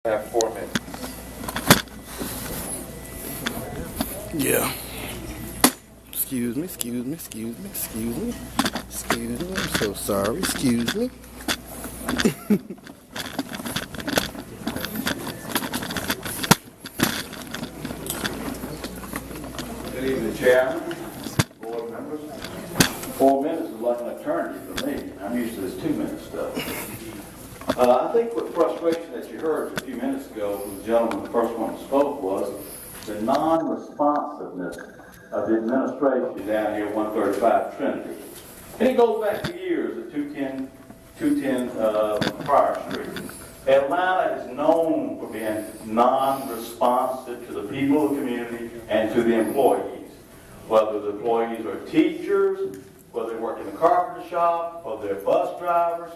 Have 4 minutes. Yeah. Excuse me. I'm so sorry. Excuse me. Good evening, Chairman, board members. 4 minutes is like an eternity for me. I'm used to this 2-minute stuff. I think what frustration that you heard a few minutes ago from the gentleman, the first one who spoke, was the non-responsiveness of the administration down here at 135 Trinity. And it goes back to years at 210 Prior Street. Atlanta is known for being non-responsive to the people of the community and to the employees. Whether the employees are teachers, whether they work in the carpenter shop, whether they're bus drivers,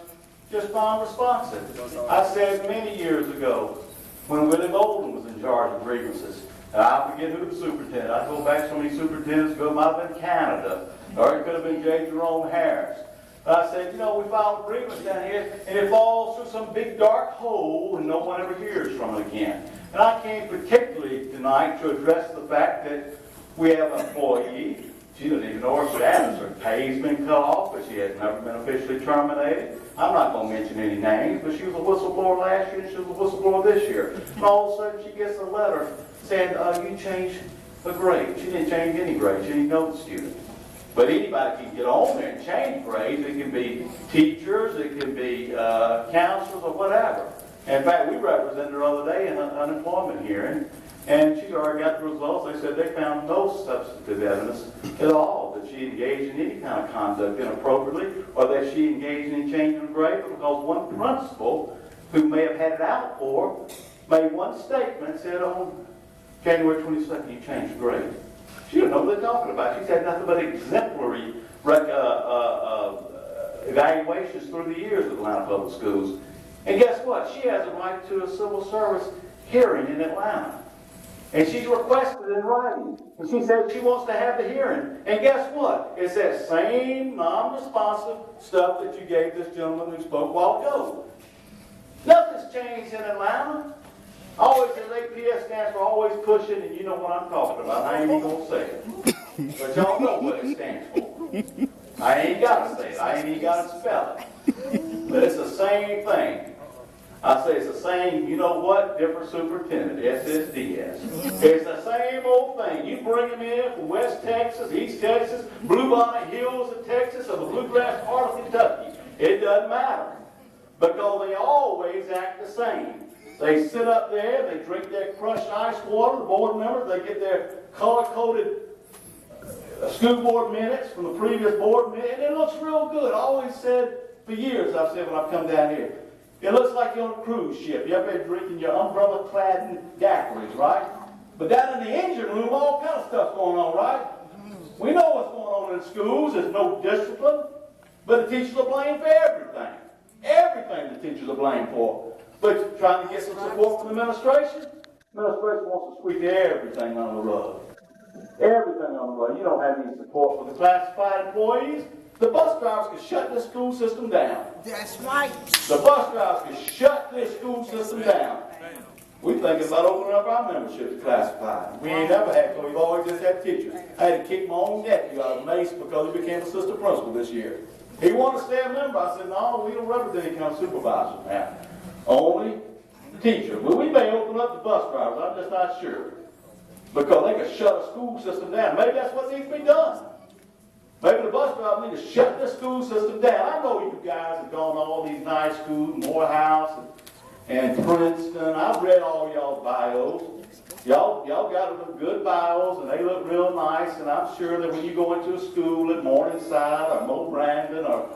just non-responsive. I said many years ago, when Willie Golden was in charge of grievances, and I forget who the superintendent, I go back so many superintendents ago, it might have been Canada, or it could have been J. Jerome Harris. But I said, we filed a grievance down here, and it falls through some big dark hole, and no one ever hears from it again. And I came particularly tonight to address the fact that we have an employee. She doesn't even know her status. Her pay's been cut off, but she has never been officially terminated. I'm not going to mention any names, but she was a whistleblower last year, and she was a whistleblower this year. And all of a sudden, she gets a letter saying, you changed the grade. She didn't change any grade. She didn't know the student. But anybody can get on there and change grades. It can be teachers, it can be counselors, or whatever. In fact, we represented her the other day in an unemployment hearing, and she already got the results. They said they found no substantive evidence at all that she engaged in any kind of conduct inappropriately, or that she engaged in changing the grade, because one principal, who may have had it out for, made one statement, said on January 22nd, you changed the grade. She didn't know what they're talking about. She's had nothing but exemplary evaluations through the years of Atlanta Public Schools. And guess what? She has a right to a civil service hearing in Atlanta. And she's requested in writing. And she said she wants to have the hearing. And guess what? It's that same non-responsive stuff that you gave this gentleman who spoke a while ago. Nothing's changed in Atlanta. Always, as APS stands for always pushing, and you know what I'm talking about. I ain't even going to say it. But y'all know what it stands for. I ain't got to say it. I ain't even got to spell it. But it's the same thing. I say it's the same, you know what, different superintendent, SSDS. It's the same old thing. You bring them in from West Texas, East Texas, Bluebonnet Hills of Texas, or the bluegrass part of Kentucky. It doesn't matter. Because they always act the same. They sit up there, they drink their crushed ice water, the board members, they get their color-coded school board minutes from the previous board minute, and it looks real good. I always said, for years I've said when I've come down here, it looks like you're on a cruise ship. You're up there drinking your umbrella-clad daiquiris, right? But down in the engine room, all kind of stuff going on, right? We know what's going on in schools. There's no discipline. But the teachers are blamed for everything. Everything the teachers are blamed for. But trying to get some support from the administration? Administration wants to sweep everything on the rug. Everything on the rug. You don't have any support for the classified employees. The bus drivers can shut this school system down. That's right. The bus drivers can shut this school system down. We're thinking about opening up our membership to classified. We ain't ever had, because we've always just had teachers. I had to kick my own nephew out of Mace because he became assistant principal this year. He wanted to stay a member. I said, no, we don't represent any kind of supervisor now. Only teacher. But we may open up the bus drivers. I'm just not sure. Because they can shut a school system down. Maybe that's what needs to be done. Maybe the bus drivers need to shut the school system down. I know you guys have gone to all these nice schools, Morehouse and Princeton. I've read all y'all's bios. Y'all got good bios, and they look real nice. And I'm sure that when you go into a school at Morningside or Mo Brandon or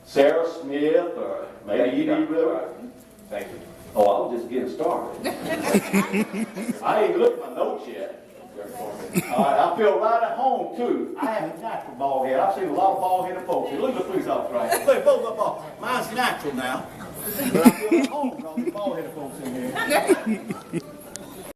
Sarah Smith or maybe E.D. River. Thank you. Oh, I was just getting started. I ain't looked at my notes yet. All right, I feel right at home, too. I have a natural bald head. I've seen a lot of bald-headed folks here. Look at the police officer right here. Look, both of them. Mine's natural now. But I feel at home with all these bald-headed folks in here.